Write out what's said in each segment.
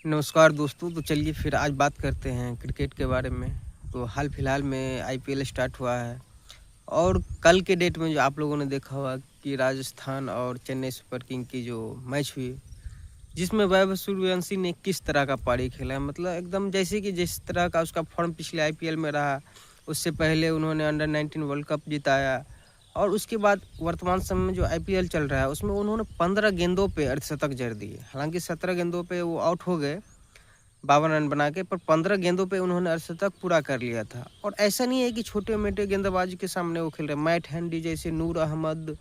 नमस्कार दोस्तों, तो चलिए फिर आज बात करते हैं क्रिकेट के बारे में। तो हाल फिलहाल में आईपीएल स्टार्ट हुआ है और कल के डेट में जो आप लोगों ने देखा होगा कि राजस्थान और चेन्नई सुपर किंग की जो मैच हुई, जिसमें वैभव सूर्यवंशी ने किस तरह का पारी खेला है। मतलब एकदम जैसे कि जिस तरह का उसका फॉर्म पिछले आईपीएल में रहा, उससे पहले उन्होंने अंडर-19 वर्ल्ड कप जिताया और उसके बाद वर्तमान समय में जो आईपीएल चल रहा है उसमें उन्होंने 15 गेंदों पे अर्धशतक जड़ दिए। हालांकि 17 गेंदों पे वो आउट हो गए 52 रन बना के, पर 15 गेंदों पे उन्होंने अर्धशतक पूरा कर लिया था। और ऐसा नहीं है कि छोटे-मोटे गेंदबाज के सामने वो खेल रहे हैं। मैट हेनरी जैसे, नूर अहमद,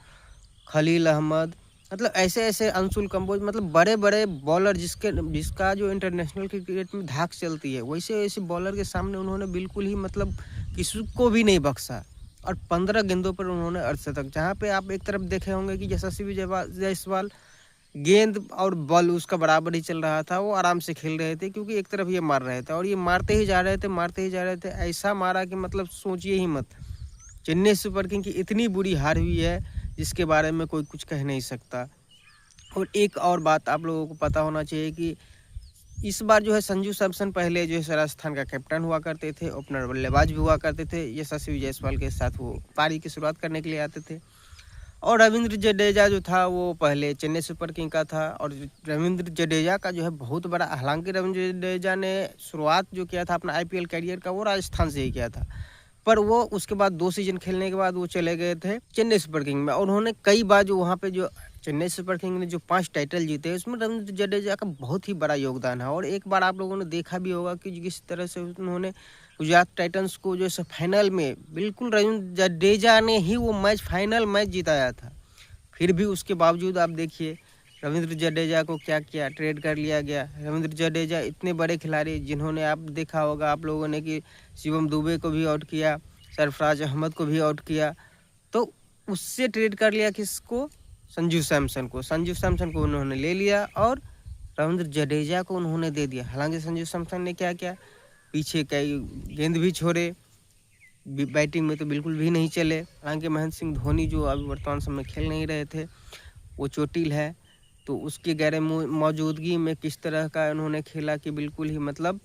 खलील अहमद, मतलब ऐसे-ऐसे अंशुल कंबोज, मतलब बड़े-बड़े बॉलर जिसका जो इंटरनेशनल क्रिकेट में धाक चलती है, वैसे-वैसे बॉलर के सामने उन्होंने बिल्कुल ही मतलब किसी को भी नहीं बख्शा और 15 गेंदों पर उन्होंने अर्धशतक। जहाँ पे आप एक तरफ देखे होंगे कि यशस्वी जायसवाल गेंद और बॉल उसका बराबर ही चल रहा था, वो आराम से खेल रहे थे क्योंकि एक तरफ ये मार रहे थे और ये मारते ही जा रहे थे, मारते ही जा रहे थे। ऐसा मारा कि मतलब सोचिए ही मत। चेन्नई सुपर किंग की इतनी बुरी हार हुई है जिसके बारे में कोई कुछ कह नहीं सकता। और एक और बात आप लोगों को पता होना चाहिए कि इस बार जो है संजू सैमसन पहले जो है राजस्थान का कैप्टन हुआ करते थे, ओपनर बल्लेबाज भी हुआ करते थे। यशस्वी जायसवाल के साथ वो पारी की शुरुआत करने के लिए आते थे। और रविंद्र जडेजा जो था वो पहले चेन्नई सुपर किंग का था और रविंद्र जडेजा का जो है बहुत बड़ा, हालांकि रविंद्र जडेजा ने शुरुआत जो किया था अपना आईपीएल करियर का वो राजस्थान से ही किया था, पर वो उसके बाद 2 सीजन खेलने के बाद वो चले गए थे चेन्नई सुपर किंग में और उन्होंने कई बार जो वहाँ पे जो चेन्नई सुपर किंग ने जो 5 टाइटल जीते उसमें रविंद्र जडेजा का बहुत ही बड़ा योगदान है। और एक बार आप लोगों ने देखा भी होगा कि किस तरह से उन्होंने गुजरात टाइटंस को जो है फाइनल में बिल्कुल रविंद्र जडेजा ने ही वो मैच फाइनल मैच जिताया था। फिर भी उसके बावजूद आप देखिए रविंद्र जडेजा को क्या किया, ट्रेड कर लिया गया। रविंद्र जडेजा इतने बड़े खिलाड़ी जिन्होंने आप देखा होगा आप लोगों ने कि शिवम दुबे को भी आउट किया, सरफराज अहमद को भी आउट किया, तो उससे ट्रेड कर लिया किसको? संजू सैमसन को। संजू सैमसन को उन्होंने ले लिया और रविंद्र जडेजा को उन्होंने दे दिया। हालांकि संजू सैमसन ने क्या किया, पीछे कई गेंद भी छोड़े, बैटिंग में तो बिल्कुल भी नहीं चले। हालांकि महेंद्र सिंह धोनी जो अभी वर्तमान समय खेल नहीं रहे थे, वो चोटिल है, तो उसकी गैर मौजूदगी में किस तरह का उन्होंने खेला कि बिल्कुल ही मतलब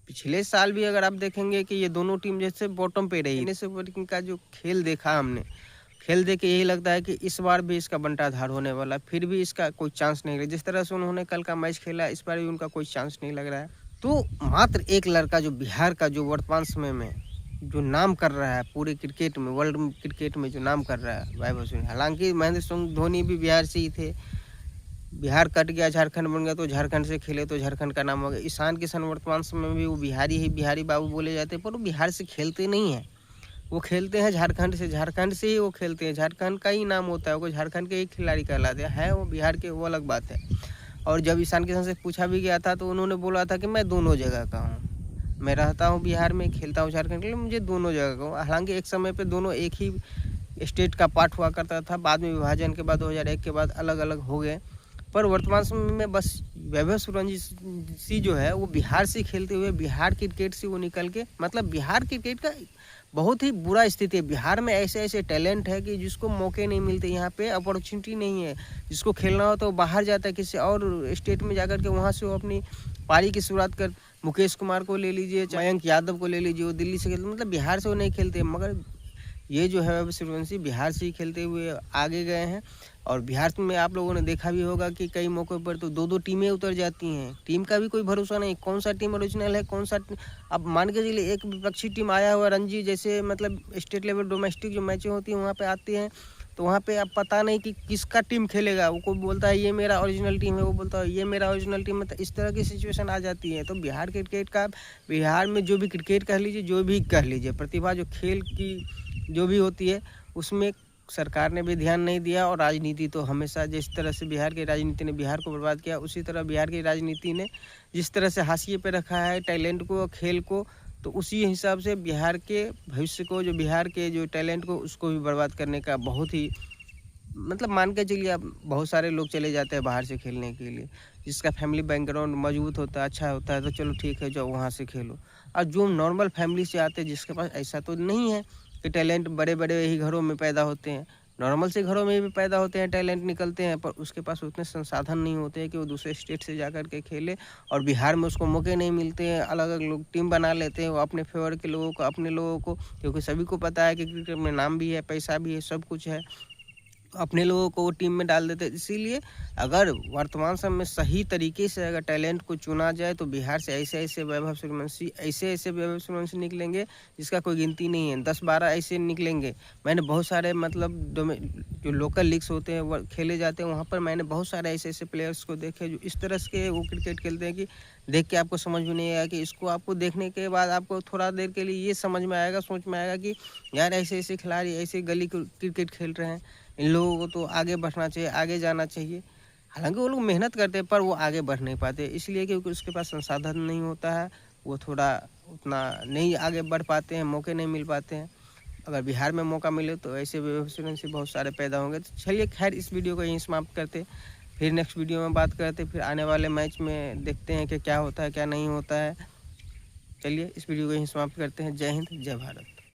पिछले साल भी अगर आप देखेंगे कि ये दोनों टीम जैसे बॉटम पे रही। चेन्नई सुपर किंग का जो खेल देखा हमने, खेल देख के यही लगता है कि इस बार भी इसका बंटाधार होने वाला, फिर भी इसका कोई चांस नहीं रहा। जिस तरह से उन्होंने कल का मैच खेला, इस बार भी उनका कोई चांस नहीं लग रहा है। तो मात्र एक लड़का जो बिहार का जो वर्तमान समय में जो नाम कर रहा है पूरे क्रिकेट में, वर्ल्ड क्रिकेट में जो नाम कर रहा है, वैभव सूर्यवंशी। हालांकि महेंद्र सिंह धोनी भी बिहार से ही थे, बिहार कट गया झारखंड बन गया तो झारखंड से खेले तो झारखंड का नाम हो गया। ईशान किशन वर्तमान समय में भी वो बिहारी ही बिहारी बाबू बोले जाते हैं, पर वो बिहार से खेलते नहीं हैं, वो खेलते हैं झारखंड से। झारखंड से ही वो खेलते हैं, झारखंड का ही नाम होता है, वो झारखंड के ही खिलाड़ी कहलाते हैं। वो बिहार के, वो अलग बात है। और जब ईशान किशन से पूछा भी गया था तो उन्होंने बोला था कि मैं दोनों जगह का हूँ, मैं रहता हूँ बिहार में, खेलता हूँ झारखंड के लिए, मुझे दोनों जगह का हूँ। हालांकि एक समय पे दोनों एक ही स्टेट का पार्ट हुआ करता था, बाद में विभाजन के बाद 2001 के बाद अलग अलग हो गए। पर वर्तमान समय में बस वैभव सूर्यवंशी जो है वो बिहार से खेलते हुए, बिहार क्रिकेट से वो निकल के, मतलब बिहार क्रिकेट का बहुत ही बुरा स्थिति है। बिहार में ऐसे ऐसे टैलेंट है कि जिसको मौके नहीं मिलते, यहाँ पे अपॉर्चुनिटी नहीं है। जिसको खेलना हो तो बाहर जाता है किसी और स्टेट में जाकर के, वहाँ से वो अपनी पारी की शुरुआत कर। मुकेश कुमार को ले लीजिए, मयंक यादव को ले लीजिए, वो दिल्ली से खेलते, मतलब बिहार से वो नहीं खेलते। मगर ये जो है वैभव सूर्यवंशी बिहार से ही खेलते हुए आगे गए हैं। और बिहार में आप लोगों ने देखा भी होगा कि कई मौक़ों पर तो 2-2 टीमें उतर जाती हैं। टीम का भी कोई भरोसा नहीं, कौन सा टीम ओरिजिनल है, कौन सा। अब मान के चलिए एक विपक्षी टीम आया हुआ रणजी जैसे, मतलब स्टेट लेवल डोमेस्टिक जो मैचें होती हैं वहाँ पे आती हैं, तो वहाँ पे अब पता नहीं कि किसका टीम खेलेगा। वो कोई बोलता है ये मेरा ओरिजिनल टीम है, वो बोलता है ये मेरा ओरिजिनल टीम है, तो इस तरह की सिचुएशन आ जाती है। तो बिहार क्रिकेट का, बिहार में जो भी क्रिकेट कह लीजिए, जो भी कह लीजिए, प्रतिभा जो खेल की जो भी होती है उसमें सरकार ने भी ध्यान नहीं दिया। और राजनीति तो हमेशा, जिस तरह से बिहार की राजनीति ने बिहार को बर्बाद किया, उसी तरह बिहार की राजनीति ने जिस तरह से हाशिए पे रखा है टैलेंट को, खेल को, तो उसी हिसाब से बिहार के भविष्य को, जो बिहार के जो टैलेंट को, उसको भी बर्बाद करने का बहुत ही, मतलब मान के चलिए अब बहुत सारे लोग चले जाते हैं बाहर से खेलने के लिए, जिसका फैमिली बैकग्राउंड मजबूत होता है, अच्छा होता है, तो चलो ठीक है जाओ वहाँ से खेलो। और जो नॉर्मल फैमिली से आते हैं, जिसके पास ऐसा तो नहीं है कि टैलेंट बड़े बड़े ही घरों में पैदा होते हैं, नॉर्मल से घरों में भी पैदा होते हैं, टैलेंट निकलते हैं, पर उसके पास उतने संसाधन नहीं होते हैं कि वो दूसरे स्टेट से जाकर के खेले और बिहार में उसको मौके नहीं मिलते हैं। अलग-अलग लोग टीम बना लेते हैं, वो अपने फेवर के लोगों को, अपने लोगों को, क्योंकि सभी को पता है कि क्रिकेट में नाम भी है, पैसा भी है, सब कुछ है। अपने लोगों को वो टीम में डाल देते हैं। इसीलिए अगर वर्तमान समय में सही तरीके से अगर टैलेंट को चुना जाए तो बिहार से ऐसे-ऐसे ऐसे-ऐसे वैभव सूर्यवंशी निकलेंगे जिसका कोई गिनती नहीं है। 10-12 ऐसे निकलेंगे। मैंने बहुत सारे मतलब जो लोकल लीग्स होते हैं वो खेले जाते हैं, वहाँ पर मैंने बहुत सारे ऐसे-ऐसे प्लेयर्स को देखे जो इस तरह के वो क्रिकेट खेलते हैं कि देख के आपको समझ में नहीं आएगा कि इसको आपको देखने के बाद आपको थोड़ा देर के लिए ये समझ में आएगा, सोच में आएगा कि यार ऐसे-ऐसे खिलाड़ी ऐसे गली क्रिकेट खेल रहे हैं। इन लोगों को तो आगे बढ़ना चाहिए, आगे जाना चाहिए। हालाँकि वो लोग मेहनत करते हैं पर वो आगे बढ़ नहीं पाते, इसलिए क्योंकि उसके पास संसाधन नहीं होता है, वो थोड़ा उतना नहीं आगे बढ़ पाते हैं, मौके नहीं मिल पाते हैं। अगर बिहार में मौका मिले तो ऐसे वैभव सूर्यवंशी बहुत सारे पैदा होंगे। तो चलिए खैर इस वीडियो को यहीं समाप्त करते हैं, फिर नेक्स्ट वीडियो में बात करते हैं, फिर आने वाले मैच में देखते हैं कि क्या होता है, क्या नहीं होता है। चलिए इस वीडियो को यहीं समाप्त करते हैं। जय हिंद, जय भारत।